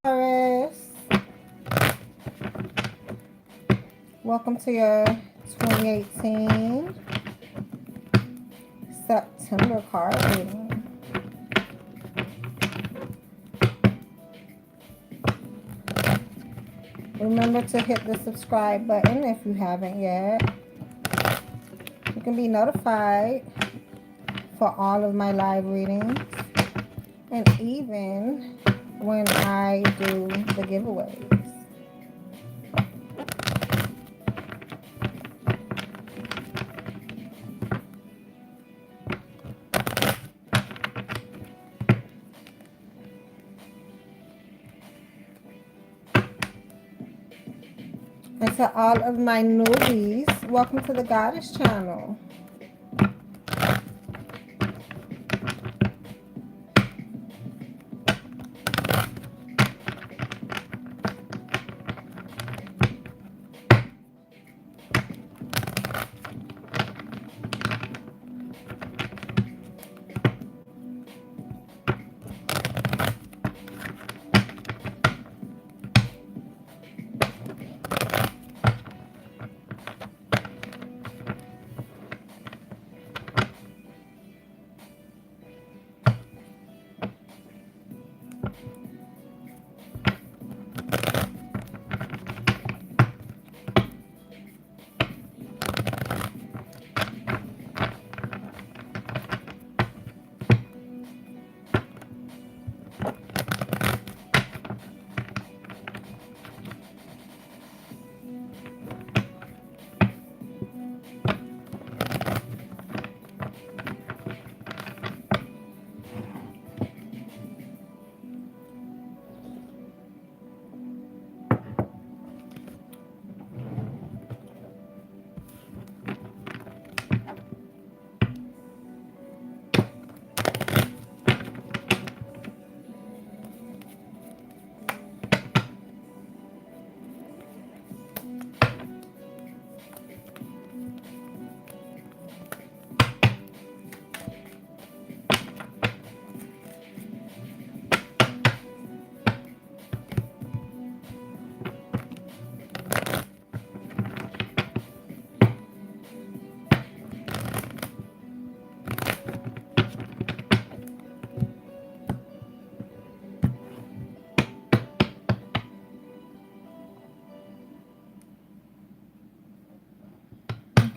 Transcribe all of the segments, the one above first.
Taurus. Welcome to your 2018 September card reading. Remember to hit the subscribe button if you haven't yet. You can be notified for all of my live readings and even when I do the giveaways. And to all of my newbies, welcome to the Goddess channel.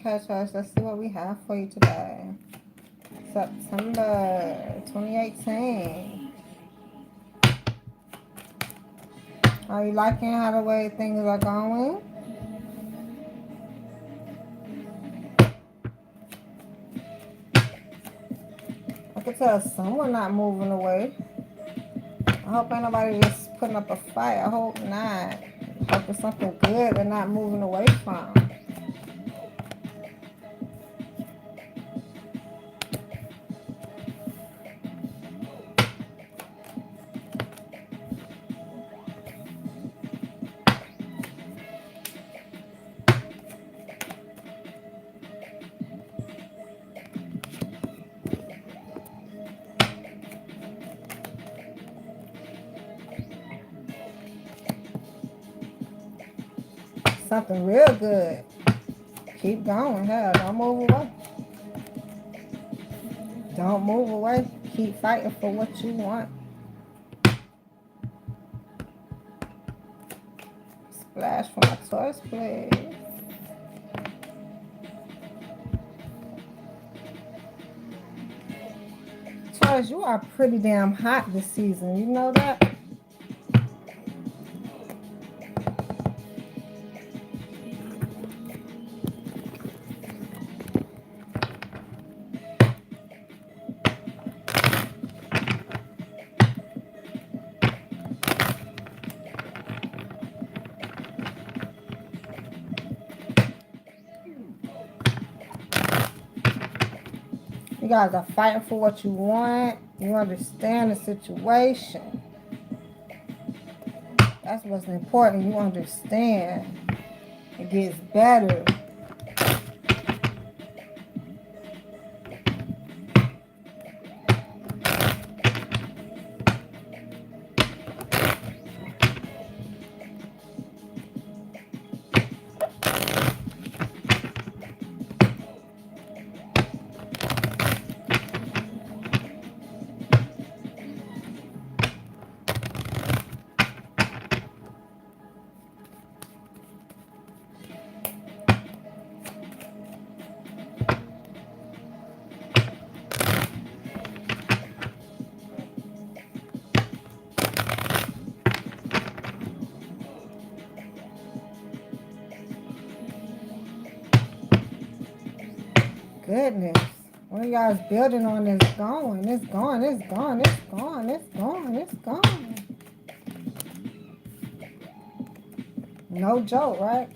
Okay, Taurus, let's see what we have for you today. September 2018. Are you liking how the way things are going? I can tell someone not moving away. I hope ain't nobody just putting up a fight. I hope not. I hope it's something good they're not moving away from. Something real good. Keep going. Hell, don't move away. Don't move away. Keep fighting for what you want. Splash for my Taurus, please. Taurus, you are pretty damn hot this season. You know that? You guys are fighting for what you want. You understand the situation. That's what's important. You understand. It gets better. goodness. One of y'all is building on this going. It's going. It's going. It's going. It's going. It's going. No joke, right?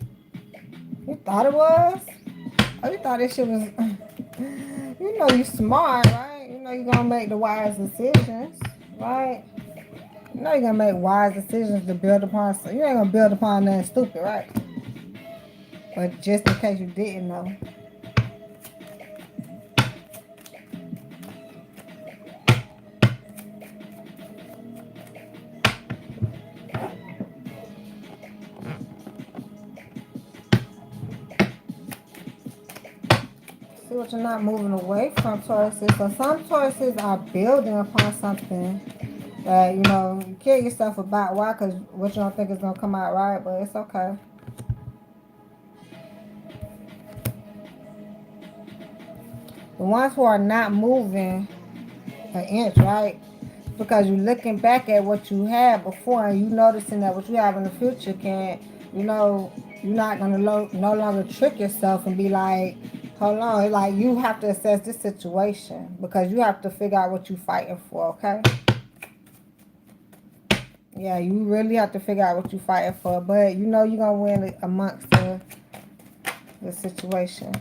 You thought it was? Oh, you thought this shit was... You know you smart, right? You know you're going to make the wise decisions, right? You know you're going to make wise decisions to build upon... So you ain't going to build upon nothing stupid, right? But just in case you didn't know. See what you're not moving away from, Tauruses. So some Tauruses are building upon something that, you know, you kill yourself about. Why? Because what you don't think is going to come out right, but it's okay. The ones who are not moving an inch, right? Because you're looking back at what you had before and you noticing that what you have in the future can, you know, you're not going to no longer trick yourself and be like, hold on. Like, you have to assess this situation because you have to figure out what you're fighting for, okay? Yeah, you really have to figure out what you're fighting for. But you know you're going to win amongst the situation.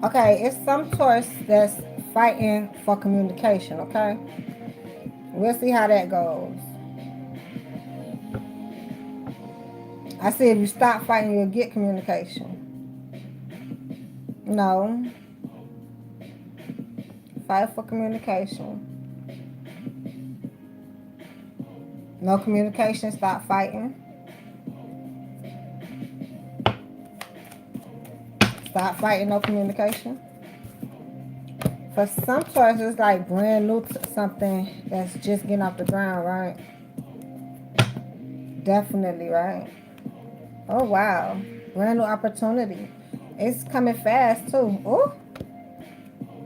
Okay, it's some Taurus that's fighting for communication, okay? We'll see how that goes. I said if you stop fighting, you'll get communication. No. Fight for communication. No communication, stop fighting. Stop fighting, no communication. For some Taurus, it's like brand new to something that's just getting off the ground, right? Definitely, right? Oh, wow. Brand new opportunity. It's coming fast, too. Ooh.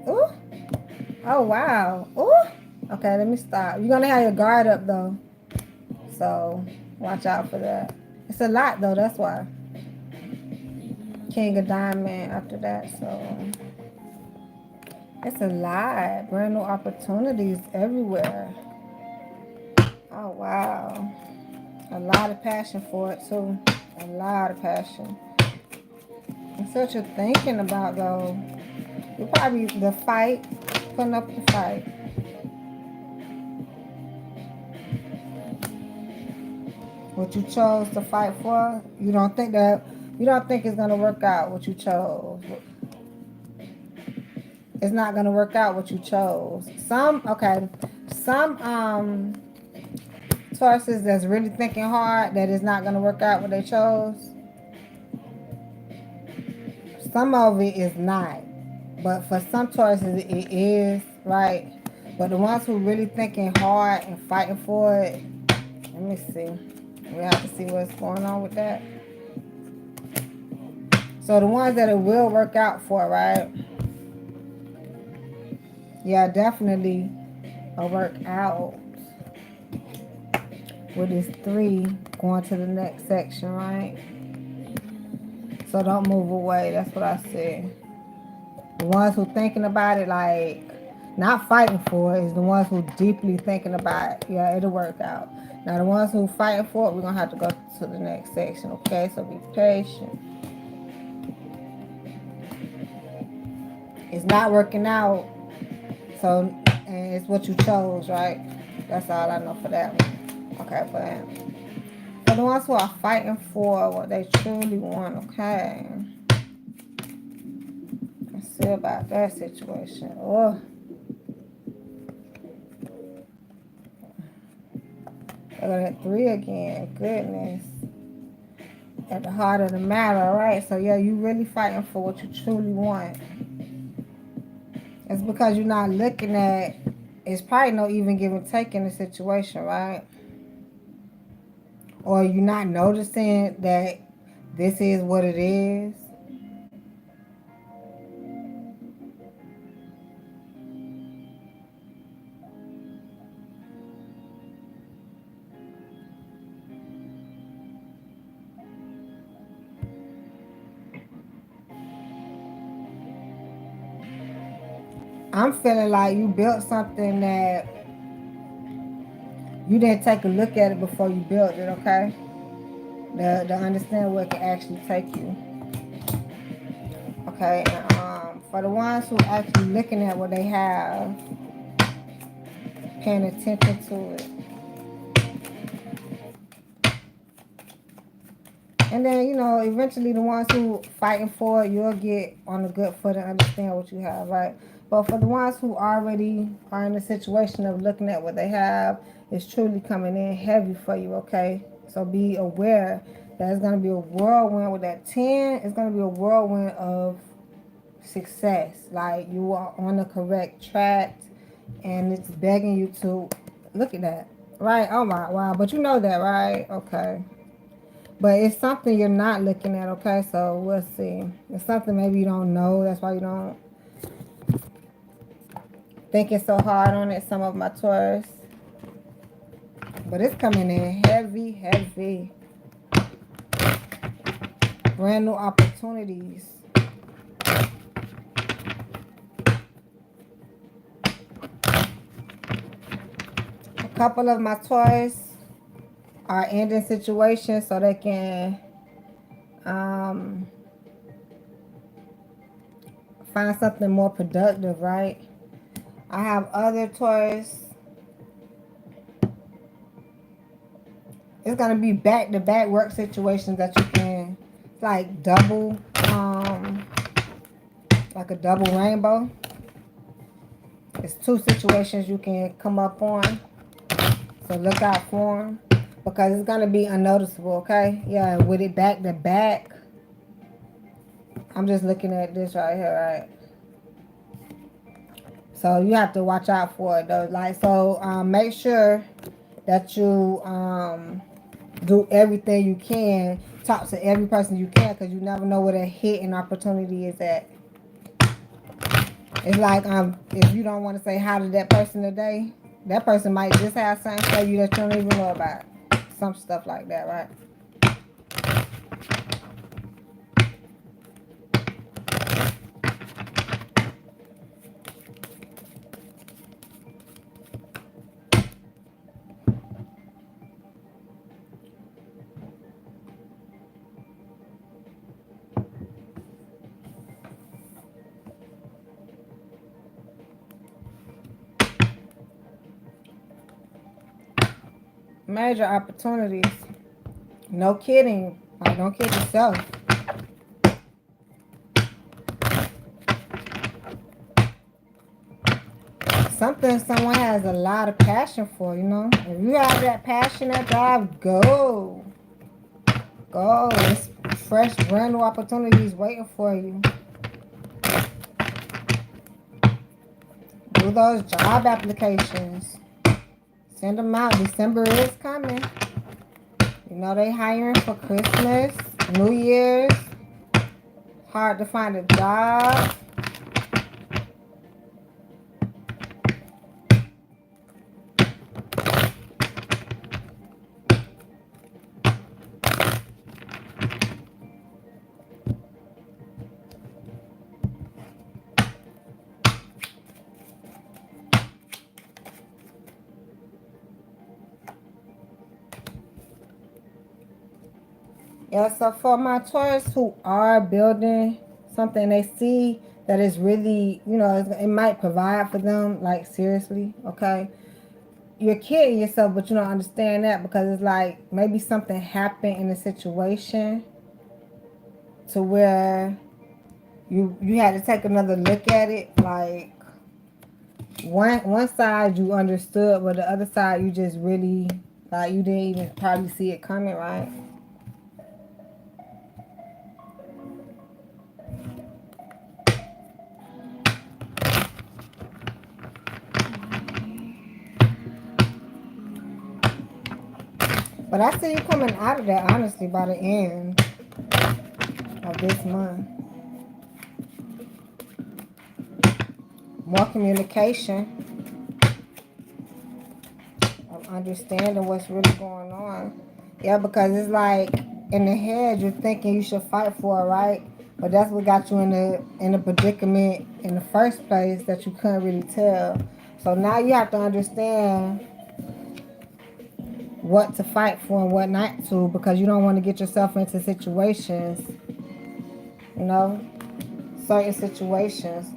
Ooh. Oh, wow. Ooh. Okay, let me stop. You're going to have your guard up, though. So, watch out for that. It's a lot, though. That's why. King of Diamond after that, so... It's a lot. Brand new opportunities everywhere. Oh, wow. A lot of passion for it, too. A lot of passion. It's what you're thinking about, though. You're probably the fight, putting up the fight. What you chose to fight for, you don't think it's going to work out what you chose. It's not going to work out what you chose. Some Tauruses that's really thinking hard that it's not going to work out what they chose. Some of it is not. But for some Tauruses, it is, right? But the ones who really thinking hard and fighting for it, let me see. We have to see what's going on with that. So the ones that it will work out for, right? Yeah, definitely a work out. With this 3 going to the next section, right? So don't move away. That's what I said. The ones who thinking about it, like, not fighting for it, is the ones who deeply thinking about it. Yeah, it'll work out. Now, the ones who fighting for it, we're going to have to go to the next section, okay? So be patient. It's not working out. So, and it's what you chose, right? That's all I know for that one. Okay, but for the ones who are fighting for what they truly want, okay? Let's see about that situation. Oh. I got that 3 again. Goodness. At the heart of the matter, right? So, yeah, you really fighting for what you truly want. It's because you're not looking at... It's probably no even give and take in the situation, right? or you're not noticing that this is what it is. I'm feeling like you built something that you didn't take a look at it before you built it, okay? To understand where it can actually take you. Okay, and, for the ones who actually looking at what they have, paying attention to it. And then, you know, eventually the ones who fighting for it, you'll get on a good foot and understand what you have, right? But for the ones who already are in the situation of looking at what they have, it's truly coming in heavy for you, okay? So be aware that it's going to be a whirlwind with that 10. It's going to be a whirlwind of success. Like, you are on the correct track, and it's begging you to look at that. Right? Oh, my, wow. But you know that, right? Okay. But it's something you're not looking at, okay? So we'll see. It's something maybe you don't know. That's why you don't thinking so hard on it, some of my Taurus. But it's coming in heavy, heavy. Brand new opportunities. A couple of my Taurus are ending situations so they can find something more productive, right? I have other Taurus. It's gonna be back-to-back work situations that you can, like double, like a double rainbow. It's two situations you can come up on, so look out for them because it's gonna be unnoticeable. Okay, yeah, with it back-to-back. I'm just looking at this right here, right? So you have to watch out for it though. Like, so make sure that you do everything you can. Talk to every person you can because you never know where that hit and opportunity is at. It's like if you don't want to say hi to that person today, that person might just have something to tell you that you don't even know about. Some stuff like that, right? Major opportunities. No kidding. Like, don't kid yourself. Something someone has a lot of passion for, you know. If you have that passion, that drive, go. Go. It's fresh, brand new opportunities waiting for you. Do those job applications. Send them out. December is coming. You know they hiring for Christmas, New Year's. Hard to find a job. Yeah, so for my Taurus who are building something, they see that it's really, you know, it might provide for them, like, seriously, okay? You're kidding yourself, but you don't understand that because it's like maybe something happened in the situation to where you had to take another look at it. Like, one side you understood, but the other side you just really, like, you didn't even probably see it coming, right? But I see you coming out of that, honestly, by the end of this month. More communication of understanding what's really going on. Yeah, because it's like in the head you're thinking you should fight for it, right? But that's what got you in the predicament in the first place that you couldn't really tell. So now you have to understand what to fight for and what not to, because you don't want to get yourself into situations, you know, certain situations.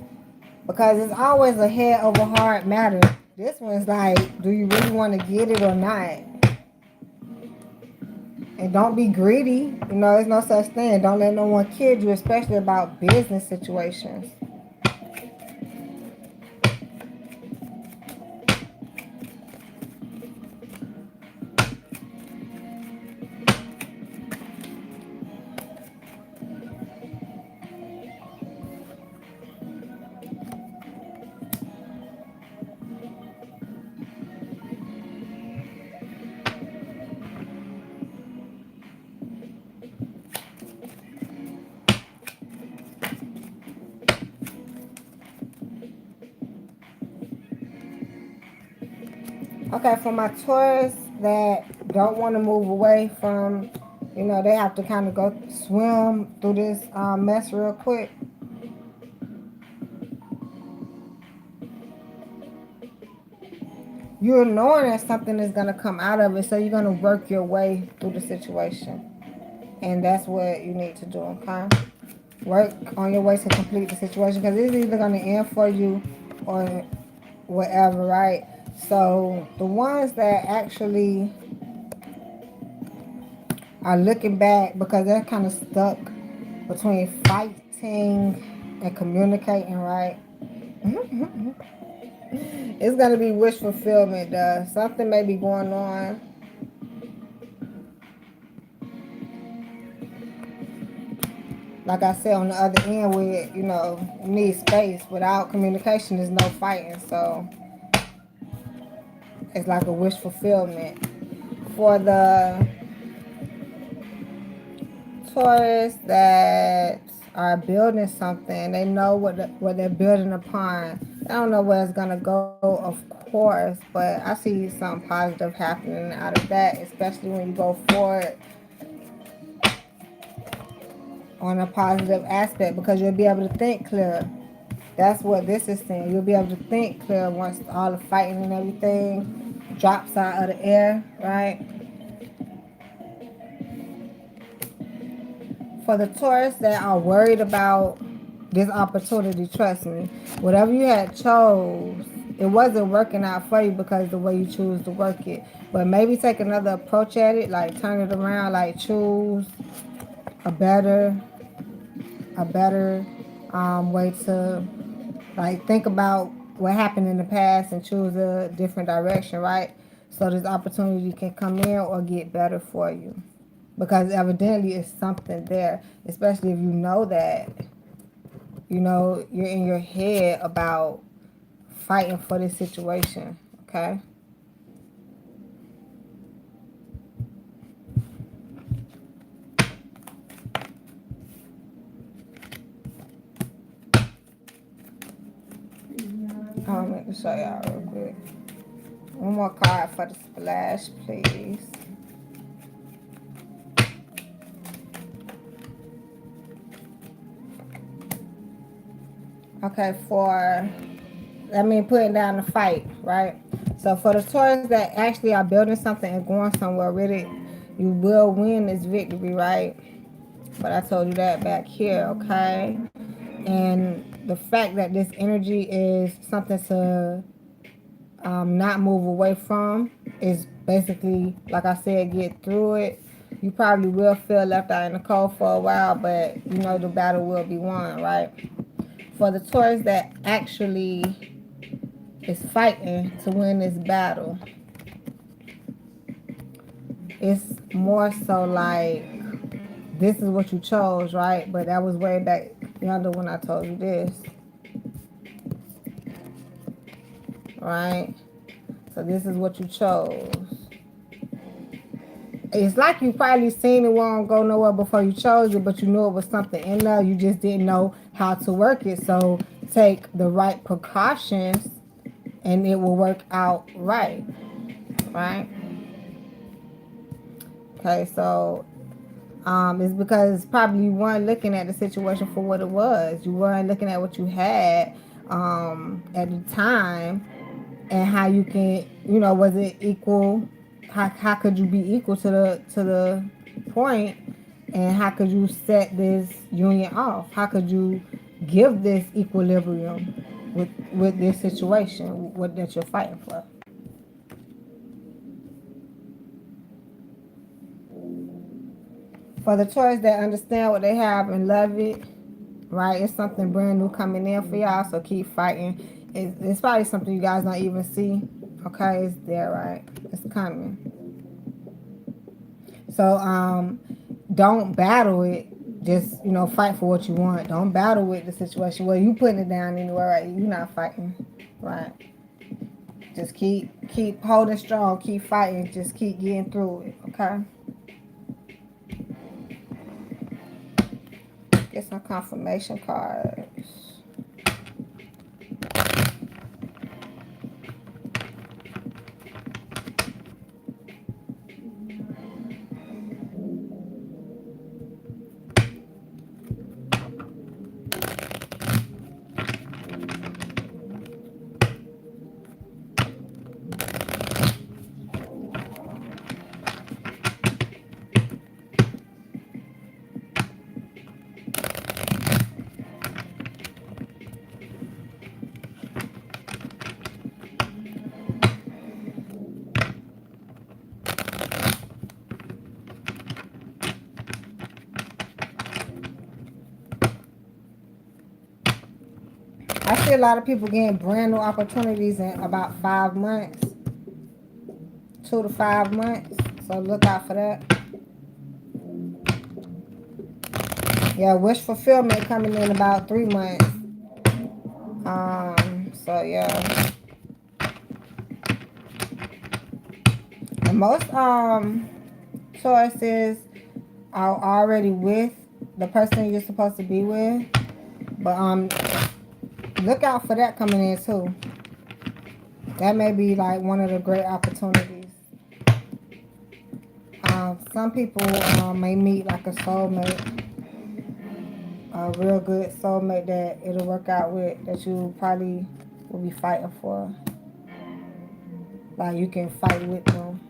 Because it's always a head over heart matter. This one's like, do you really want to get it or not? And don't be greedy. You know, there's no such thing. Don't let no one kid you, especially about business situations. Okay, for my tourists that don't want to move away from, you know, they have to kind of go swim through this mess real quick. You're knowing that something is going to come out of it, so you're going to work your way through the situation. And that's what you need to do, okay? Work on your way to complete the situation, because it's either going to end for you or whatever, right? So the ones that actually are looking back, because they're kind of stuck between fighting and communicating, right? It's going to be wish fulfillment, though. Something may be going on. Like I said, on the other end, with, you know, you need space. Without communication, there's no fighting. So it's like a wish fulfillment. For the Taurus that are building something, they know what they're building upon. I don't know where it's gonna go, of course, but I see something positive happening out of that, especially when you go forward on a positive aspect, because you'll be able to think clear. That's what this is saying. You'll be able to think clear once all the fighting and everything drops out of the air, right? For the Taurus that are worried about this opportunity, trust me, whatever you had chose, it wasn't working out for you because the way you choose to work it. But maybe take another approach at it, like turn it around, like choose a better way to, like, think about what happened in the past and choose a different direction, right? So this opportunity can come in or get better for you. Because evidently it's something there, especially if you know that, you know, you're in your head about fighting for this situation, okay? I'm going to show y'all real quick. One more card for the splash, please. Okay, putting down the fight, right? So for the Taurus that actually are building something and going somewhere with it, you will win this victory, right? But I told you that back here, okay? And the fact that this energy is something to not move away from is basically, like I said, get through it. You probably will feel left out in the cold for a while, but you know the battle will be won, right? For the Taurus that actually is fighting to win this battle, it's more so like this is what you chose, right? But that was way back yonder when I told you this, right? So this is what you chose. it's like you probably seen it won't go nowhere before you chose it, but you knew it was something in there. You just didn't know how to work it. So take the right precautions and it will work out right. Right? Okay, so it's because probably you weren't looking at the situation for what it was. You weren't looking at what you had at the time, and how you can, was it equal? How could you be equal to the point, and how could you set this union off? How could you give this equilibrium with this situation, what that you're fighting for? For the Taurus that understand what they have and love it, right? It's something brand new coming in for y'all, so keep fighting. It's probably something you guys don't even see. Okay, it's there, right? It's coming. So don't battle it. Just fight for what you want. Don't battle with the situation. Well, you putting it down anyway, right? You're not fighting, right? Just keep holding strong. Keep fighting. Just keep getting through it. Okay. Get some confirmation cards. I see a lot of people getting brand new opportunities in about 5 months, 2 to 5 months. So look out for that. Yeah, wish fulfillment coming in about 3 months. So yeah. And most Tauruses are already with the person you're supposed to be with. But look out for that coming in too. That may be like one of the great opportunities. Some people may meet like a soulmate, a real good soulmate that it'll work out with, that you probably will be fighting for. Like you can fight with them.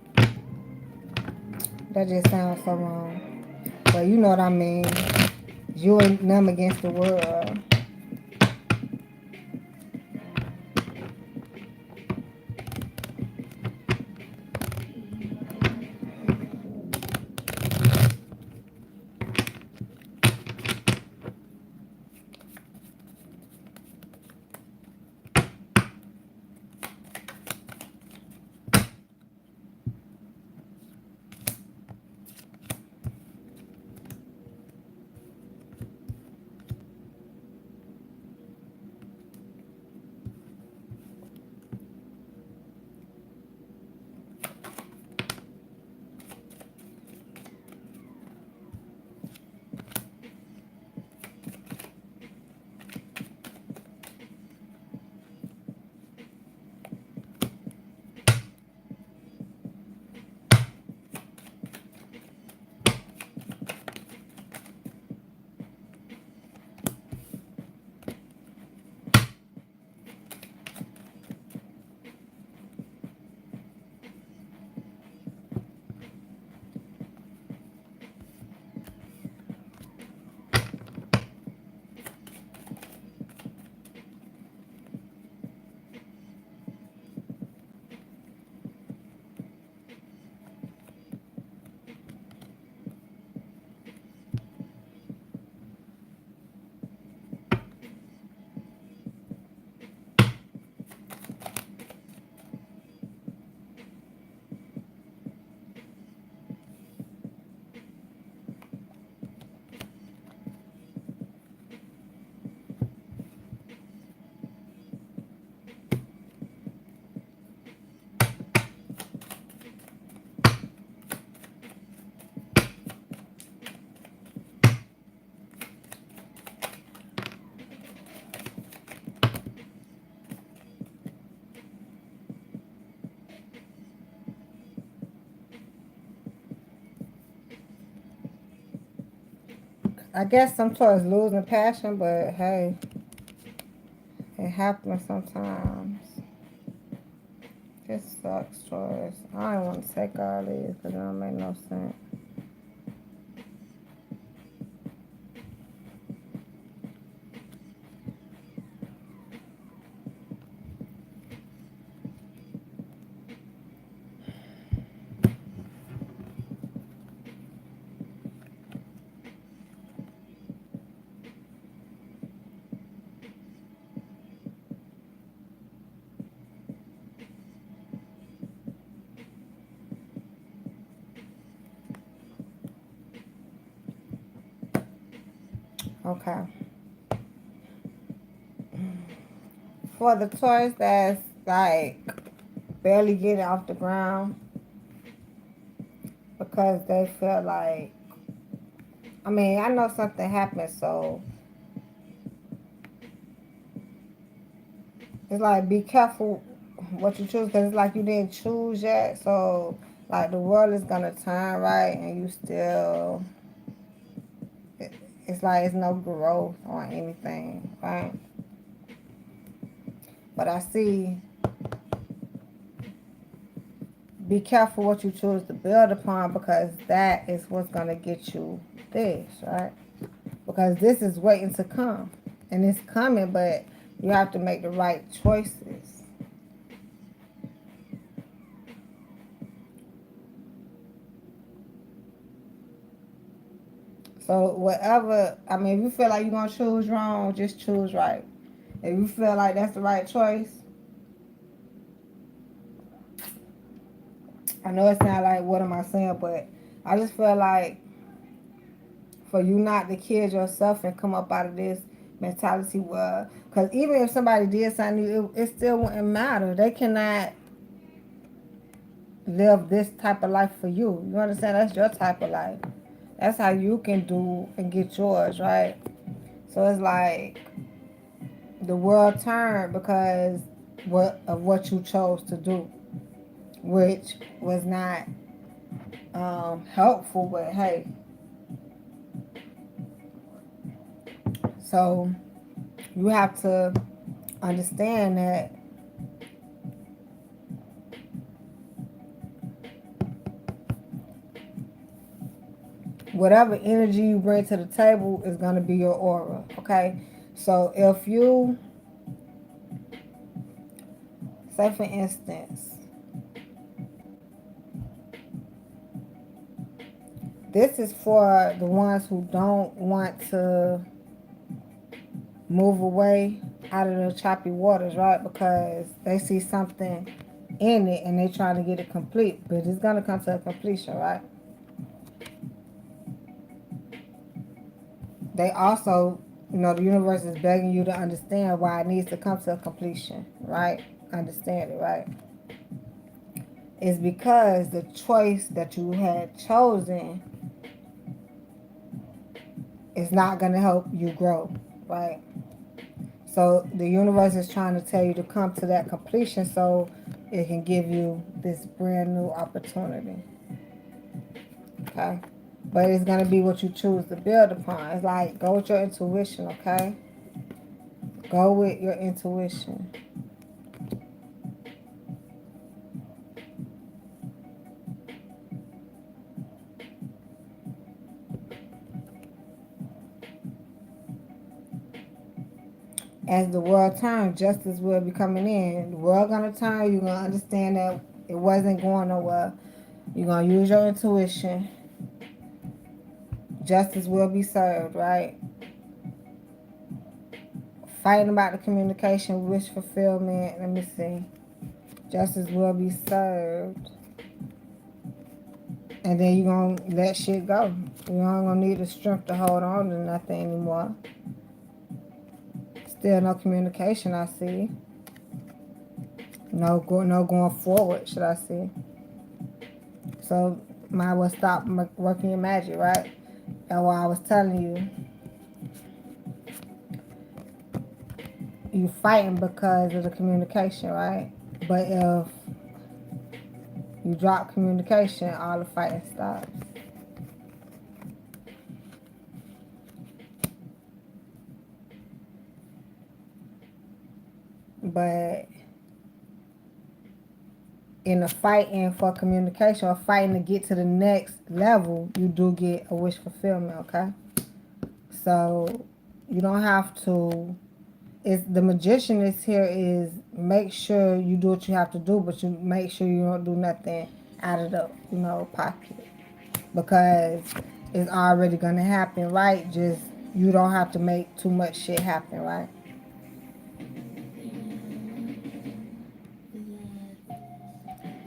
That just sounds so wrong. But you know what I mean. You and them against the world. I guess some Taurus losing passion, but hey, it happens sometimes. This sucks, Taurus. I don't want to take all these because it don't make no sense. Okay. For the Taurus that's like barely getting off the ground because they feel like, I mean, I know something happened, so it's like be careful what you choose because it's like you didn't choose yet. So like the world is gonna turn right, and you still, it's like it's no growth or anything, right? But I see, be careful what you choose to build upon because that is what's gonna get you this, right? Because this is waiting to come, and it's coming, but you have to make the right choices. So whatever, I mean, if you feel like you're gonna choose wrong, just choose right. If you feel like that's the right choice, I know it's not like what am I saying, but I just feel like for you not to kill yourself and come up out of this mentality where, because even if somebody did something to you, it still wouldn't matter. They cannot live this type of life for you. You understand? That's your type of life. That's how you can do and get yours, right? So it's like the world turned because what you chose to do, which was not helpful. But hey, so you have to understand that whatever energy you bring to the table is going to be your aura. Okay, so if you say, for instance, this is for the ones who don't want to move away out of the choppy waters, right? Because they see something in it and they trying to get it complete, but it's gonna come to a completion, right? They also, the universe is begging you to understand why it needs to come to a completion, right? Understand it, right? It's because the choice that you had chosen is not gonna help you grow, right? So the universe is trying to tell you to come to that completion so it can give you this brand new opportunity. Okay? But it's going to be what you choose to build upon. It's like go with your intuition, okay? Go with your intuition. As the world turns, justice will be coming in. The world going to turn. You're going to understand that it wasn't going nowhere. You're going to use your intuition. Justice will be served, right? Fighting about the communication, wish fulfillment. Let me see. Justice will be served. And then you're going to let shit go. You aren't going to need the strength to hold on to nothing anymore. Still no communication, I see. No going forward, should I see. So, might as well stop working your magic, right? That's why I was telling you. You fighting because of the communication, right? But if you drop communication, all the fighting stops. But in the fighting for communication or fighting to get to the next level, you do get a wish fulfillment, okay? So you don't have to. It's the magician is here is make sure you do what you have to do, but you make sure you don't do nothing out of the pocket, because it's already gonna happen, right? Just you don't have to make too much shit happen, right?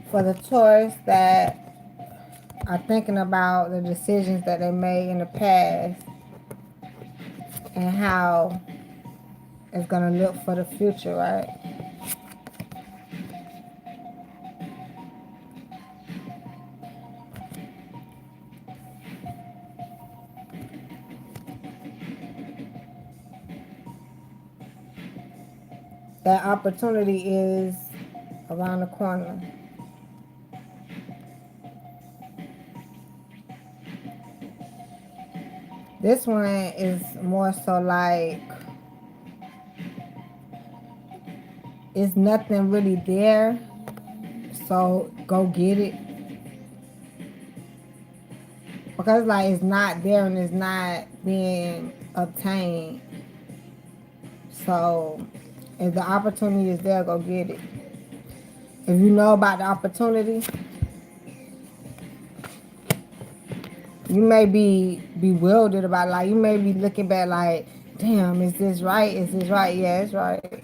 For the Taurus that are thinking about the decisions that they made in the past and how it's gonna look for the future, right? That opportunity is around the corner. This one is more so like it's nothing really there, so go get it. Because like it's not there and it's not being obtained. So if the opportunity is there, go get it. If you know about the opportunity, you may be bewildered about, like, you may be looking back like, damn, is this right? Is this right? Yeah, it's right.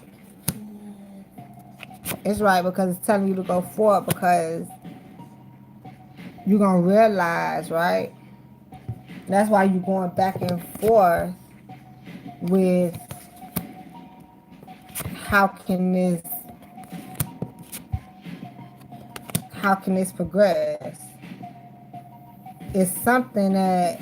It's right because it's telling you to go forward, because you're going to realize, right? That's why you're going back and forth with how can this progress? It's something that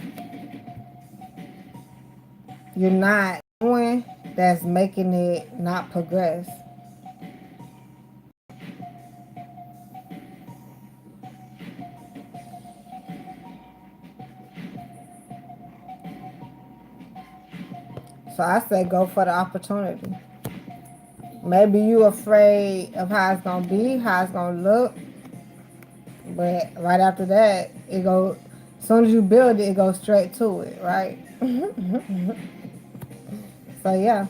you're not doing that's making it not progress. So I say go for the opportunity. Maybe you afraid of how it's gonna be, how it's gonna look, but right after that, it go. As soon as you build it, it goes straight to it, right? So yeah,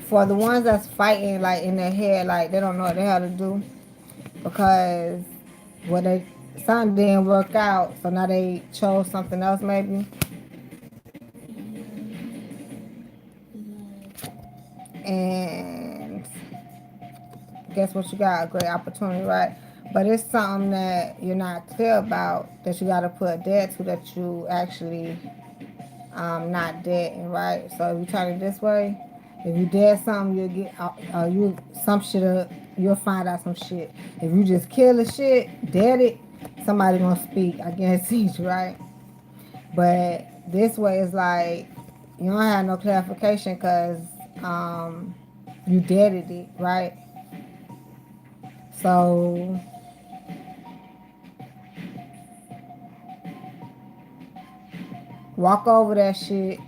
for the ones that's fighting like in their head, like they don't know what the hell to do because something didn't work out, so now they chose something else maybe. And guess what, you got a great opportunity, right? But it's something that you're not clear about that you got to put dead to, that you actually not dead, right? So if you turn it this way, if you dead something, you'll get you'll find out some shit. If you just kill the shit, dead it, somebody gonna speak, I guarantee you, right? But this way is like you don't have no clarification because you deaded it, right? So walk over that shit.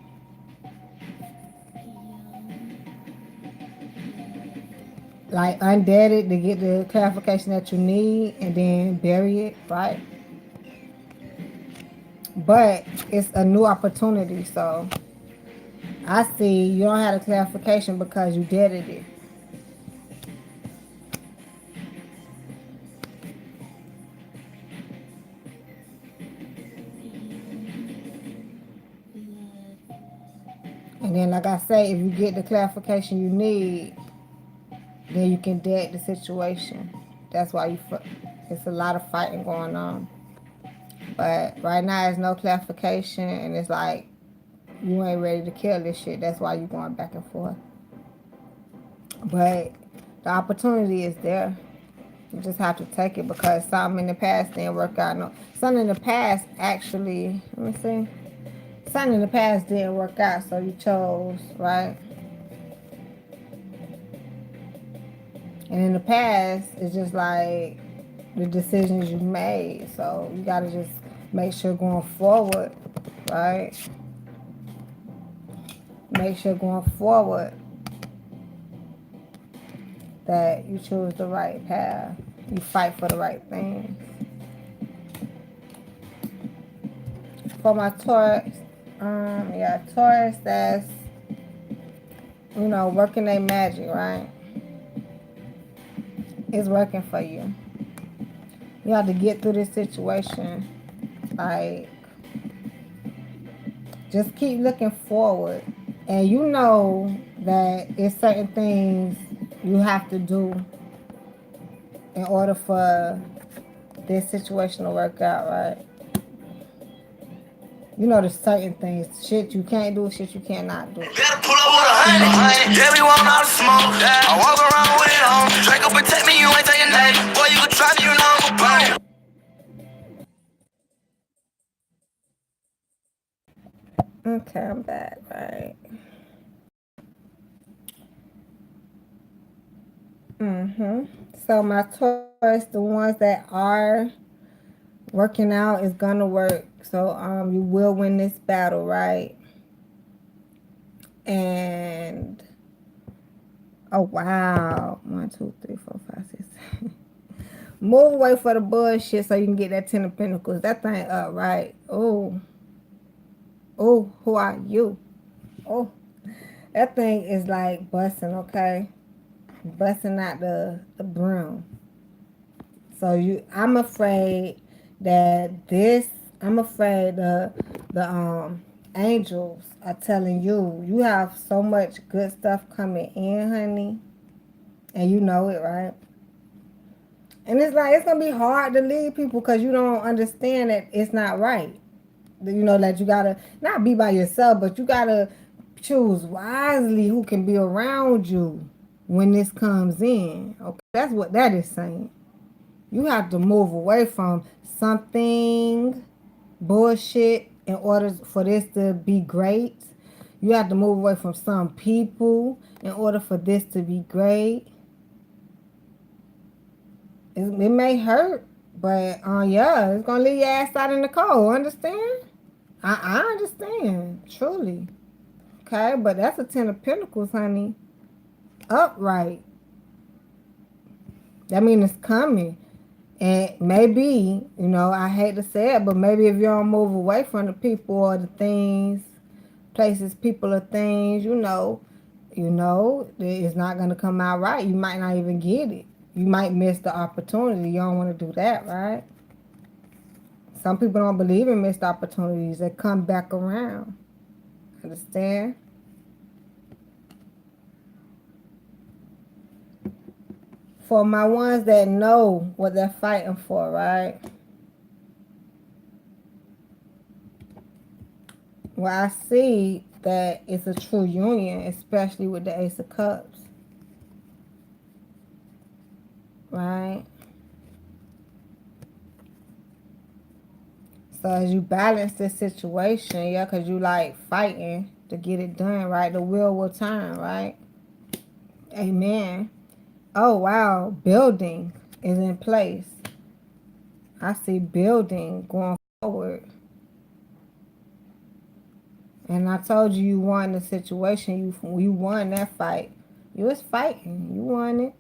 Like undead it to get the clarification that you need and then bury it, right? But it's a new opportunity, so I see you don't have a clarification because you deaded it. And then like I say, if you get the clarification you need, then you can dead the situation. That's why it's a lot of fighting going on. But right now there's no clarification and it's like you ain't ready to kill this shit. That's why you're going back and forth. But the opportunity is there. You just have to take it because something in the past didn't work out. No, something in the past actually, let me see. Something in the past didn't work out, so you chose, right? And in the past, it's just like the decisions you made. So you gotta just make sure going forward, right? Make sure going forward that you choose the right path. You fight for the right things. For my Taurus, yeah, Taurus that's, you know, working their magic, right? It's working for you. You have to get through this situation. Like, just keep looking forward. And you know that it's certain things you have to do in order for this situation to work out, right? You know there's certain things, shit you can't do, shit you cannot do. Gotta pull up with 100. Yeah, we want all the smoke. I walk around with it on. Draco protect me, you ain't taking that. Boy, you can try me, you know I'm a bone. Okay, I'm back, right? So my Taurus, the ones that are working out is gonna work. So you will win this battle, right? And oh wow. 1, 2, 3, 4, 5, 6. Move away for the bullshit so you can get that 10 of Pentacles. That thing up, right? Oh. Oh, who are you? Oh. That thing is like busting, okay? Busting out the broom. So I'm afraid that I'm afraid the angels are telling you have so much good stuff coming in, honey, and you know it, right? And it's like it's gonna be hard to leave people because you don't understand that it's not right. You know that you gotta not be by yourself, but you gotta choose wisely who can be around you when this comes in. Okay, that's what that is saying. You have to move away from something bullshit in order for this to be great. You have to move away from some people in order for this to be great. It may hurt, but yeah, it's gonna leave your ass out in the cold. Understand? I understand, truly. Okay, but that's a 10 of Pentacles, honey. Upright. That means it's coming. And maybe, you know, I hate to say it, but maybe if you don't move away from the people or the things, places, people, or things, you know, it's not going to come out right. You might not even get it. You might miss the opportunity. You don't want to do that, right? Some people don't believe in missed opportunities. They come back around. Understand? For my ones that know what they're fighting for, right? Well, I see that it's a true union, especially with the Ace of Cups. Right? So as you balance this situation, yeah, because you like fighting to get it done, right? The wheel will turn, right? Amen. Oh, wow. Building is in place. I see building going forward. And I told you won the situation. You won that fight. You was fighting. You won it.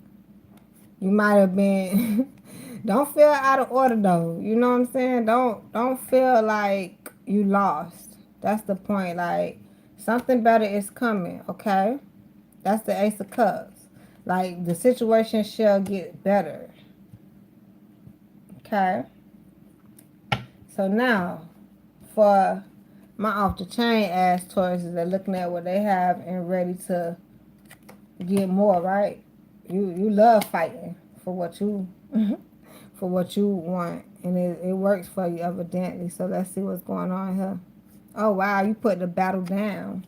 You might have been don't feel out of order though. You know what I'm saying? Don't feel like you lost. That's the point. Like something better is coming, okay? That's the Ace of Cups. Like the situation shall get better. Okay? So now for my off the chain ass Tauruses, they're looking at what they have and ready to get more, right? You love fighting for what you for what you want, and it works for you evidently. So let's see what's going on here. Oh wow, you put the battle down.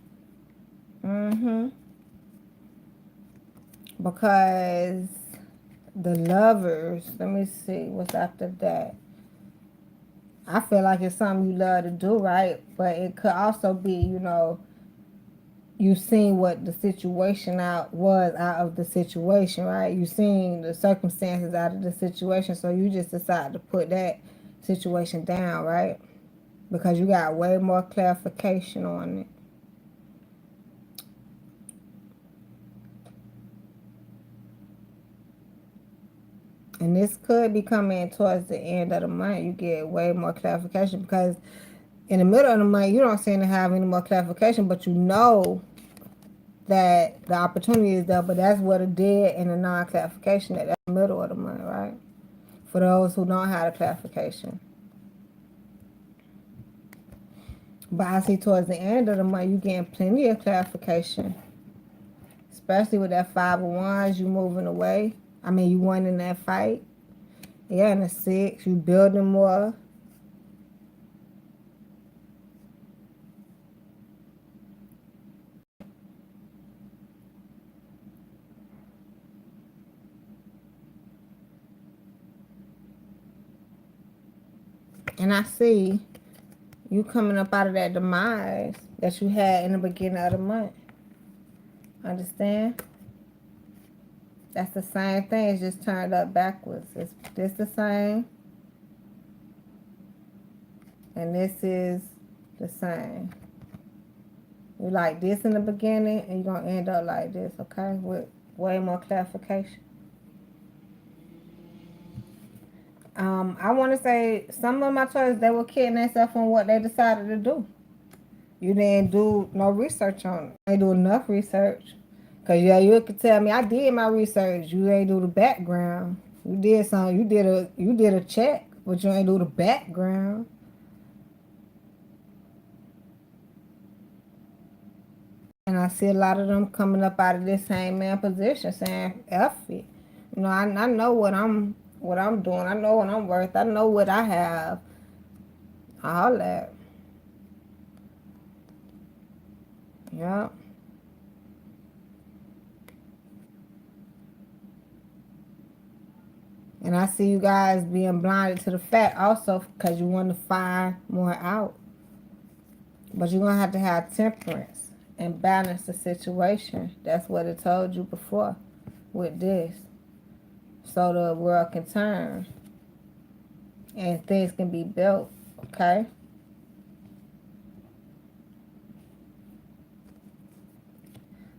Because the lovers, let me see what's after that. I feel like it's something you love to do, right? But it could also be, you know, you seen what the situation out of the situation, right? You seen the circumstances out of the situation, so you just decide to put that situation down, right? Because you got way more clarification on it. And this could be coming towards the end of the month. You get way more clarification because in the middle of the month, you don't seem to have any more clarification, but you know that the opportunity is there, but that's what it did in the non-clarification at the middle of the month, right? For those who don't have the clarification. But I see towards the end of the month, you getting plenty of clarification. Especially with that 5 of Wands, you moving away. I mean, you won in that fight. Yeah, and the 6, you building more. And I see you coming up out of that demise that you had in the beginning of the month. Understand? That's the same thing. It's just turned up backwards. It's this the same. And this is the same. You like this in the beginning and you're going to end up like this, okay? With way more clarification. I want to say some of my choices, they were kidding themselves on what they decided to do. You didn't do no research on it. You ain't do enough research. Because, yeah, you could tell me I did my research. You ain't do the background. You did something. You did a check, but you ain't do the background. And I see a lot of them coming up out of this same man position saying, F it. You know, I know what I'm doing. I know what I'm worth. I know what I have. All that. Yep. And I see you guys being blinded to the fact also because you want to find more out. But you're going to have temperance and balance the situation. That's what it told you before with this. So the world can turn and things can be built, okay?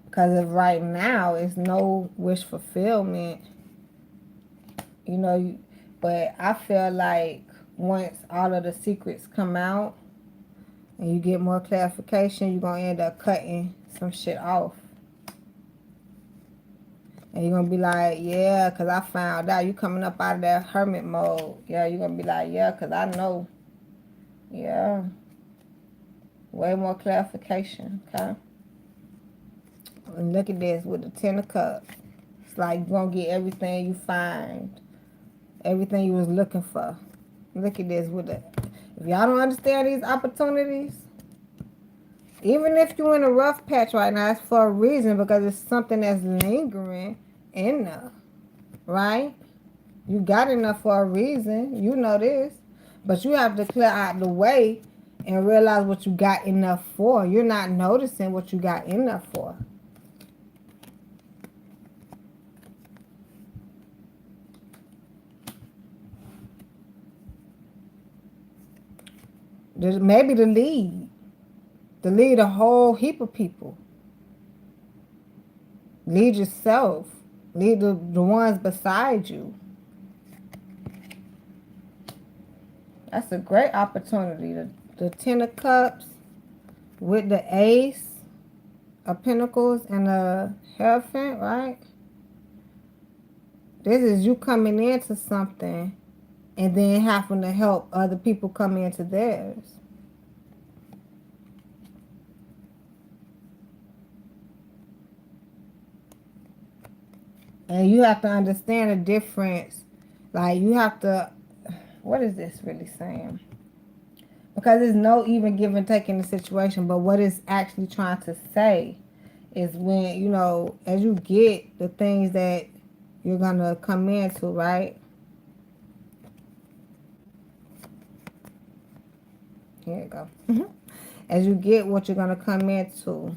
Because if right now it's no wish fulfillment, you know, but I feel like once all of the secrets come out and you get more clarification, you're going to end up cutting some shit off. And you're going to be like, yeah, because I found out. You coming up out of that hermit mode. Yeah, you're going to be like, yeah, because I know. Yeah. Way more clarification, okay? And look at this with the 10 of Cups. It's like you're going to get everything you find. Everything you was looking for. Look at this with it. If y'all don't understand these opportunities, even if you're in a rough patch right now, it's for a reason because it's something that's lingering in there, right? You got enough for a reason. You know this. But you have to clear out the way and realize what you got enough for. You're not noticing what you got enough for. Maybe the lead. To lead a whole heap of people. Lead yourself. Lead the ones beside you. That's a great opportunity. The 10 of Cups with the Ace of Pentacles and the Hierophant, right? This is you coming into something and then having to help other people come into theirs. And you have to understand the difference. Like, you have to... What is this really saying? Because there's no even give and take in the situation. But what it's actually trying to say is when, you know, as you get the things that you're going to come into, right? Here you go. As you get what you're going to come into,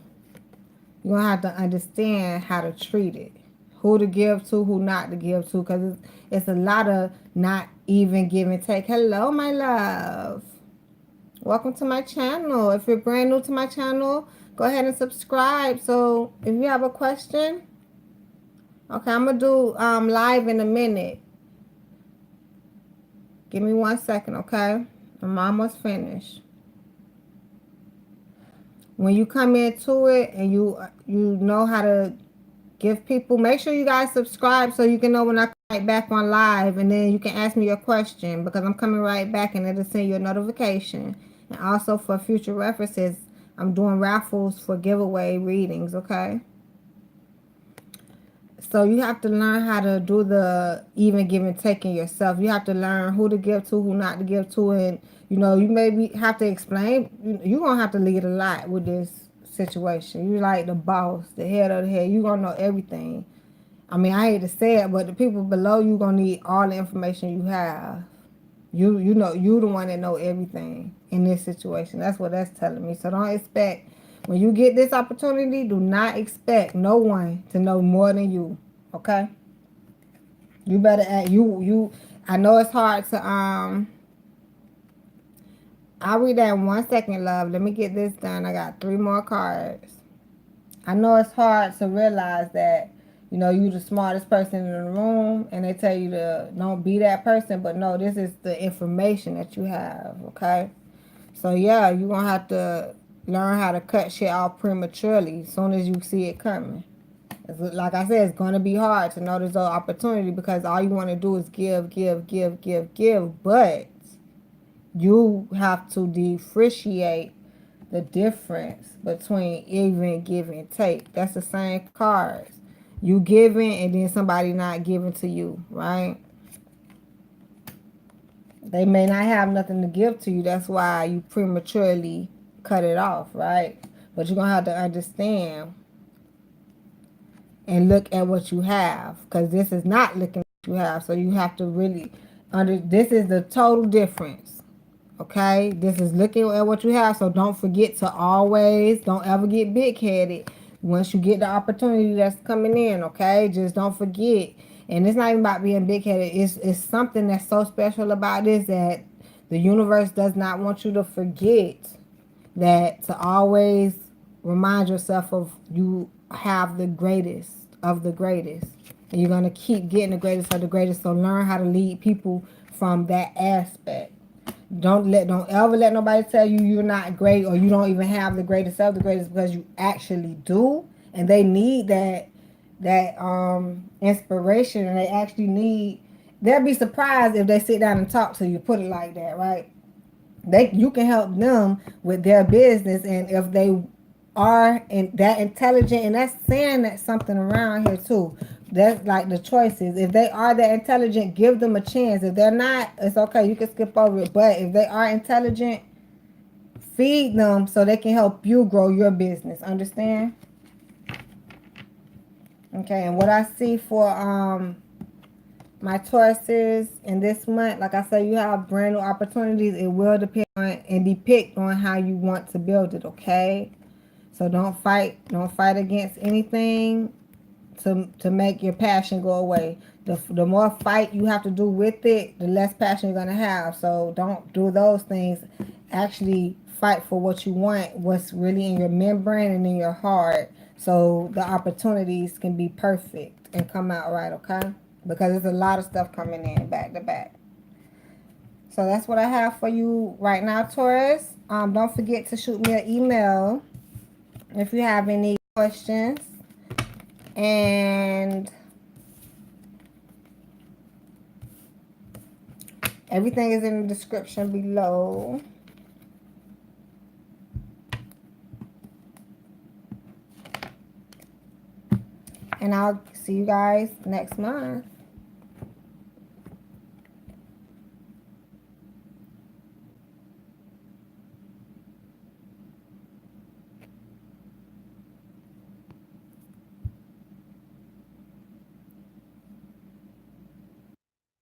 you're going to have to understand how to treat it. Who to give to, who not to give to. Because it's a lot of not even give and take. Hello, my love. Welcome to my channel. If you're brand new to my channel, go ahead and subscribe. So if you have a question, okay, I'm going to do live in a minute. Give me 1 second, okay? I'm almost finished. When you come into it and you know how to give people, make sure you guys subscribe so you can know when I come right back on live, and then you can ask me your question because I'm coming right back and it'll send you a notification. And also for future references, I'm doing raffles for giveaway readings, okay? So you have to learn how to do the even give and taking yourself. You have to learn who to give to, who not to give to, and you know you maybe have to explain. You're gonna have to lead a lot with this situation. You like the boss, the head of the head. You gonna know everything. I mean, I hate to say it, but the people below you gonna need all the information you have. You know you the one that know everything in this situation. That's what that's telling me. So don't expect when you get this opportunity, do not expect no one to know more than you. Okay? You better act you I know it's hard to I'll read that in 1 second, love. Let me get this done. I got 3 more cards. I know it's hard to realize that, you know, you the smartest person in the room and they tell you to don't be that person, but no, this is the information that you have, okay? So yeah, you're gonna have to learn how to cut shit off prematurely as soon as you see it coming. Like I said, it's gonna be hard to notice the opportunity because all you want to do is give, but you have to differentiate the difference between even, give, and take. That's the same cards. You giving and then somebody not giving to you, right? They may not have nothing to give to you. That's why you prematurely cut it off, right? But you're going to have to understand and look at what you have. Because this is not looking at what you have. So you have to really, this is the total difference. Okay, this is looking at what you have, so don't forget to always, don't ever get big-headed once you get the opportunity that's coming in, okay? Just don't forget. And it's not even about being big-headed. It's something that's so special about this that the universe does not want you to forget, that to always remind yourself of you have the greatest of the greatest. And you're going to keep getting the greatest of the greatest, so learn how to lead people from that aspect. Don't ever let nobody tell you you're not great or you don't even have the greatest of the greatest, because you actually do, and they need that inspiration, and they actually need. They'll be surprised if they sit down and talk to you. Put it like that, right? You can help them with their business, and if they are that intelligent, and that's saying that something around here too. That's like the choices. If they are that intelligent, give them a chance. If they're not, it's okay. You can skip over it. But if they are intelligent, feed them so they can help you grow your business. Understand? Okay. And what I see for my Tauruses in this month, like I said, you have brand new opportunities. It will depend on and depict on how you want to build it. Okay. So don't fight against anything to make your passion go away. The more fight you have to do with it, the less passion you're gonna have. So don't do those things. Actually fight for what you want, what's really in your membrane and in your heart, so the opportunities can be perfect and come out right, okay? Because there's a lot of stuff coming in back to back. So that's what I have for you right now, Taurus. Don't forget to shoot me an email if you have any questions. And everything is in the description below. And I'll see you guys next month.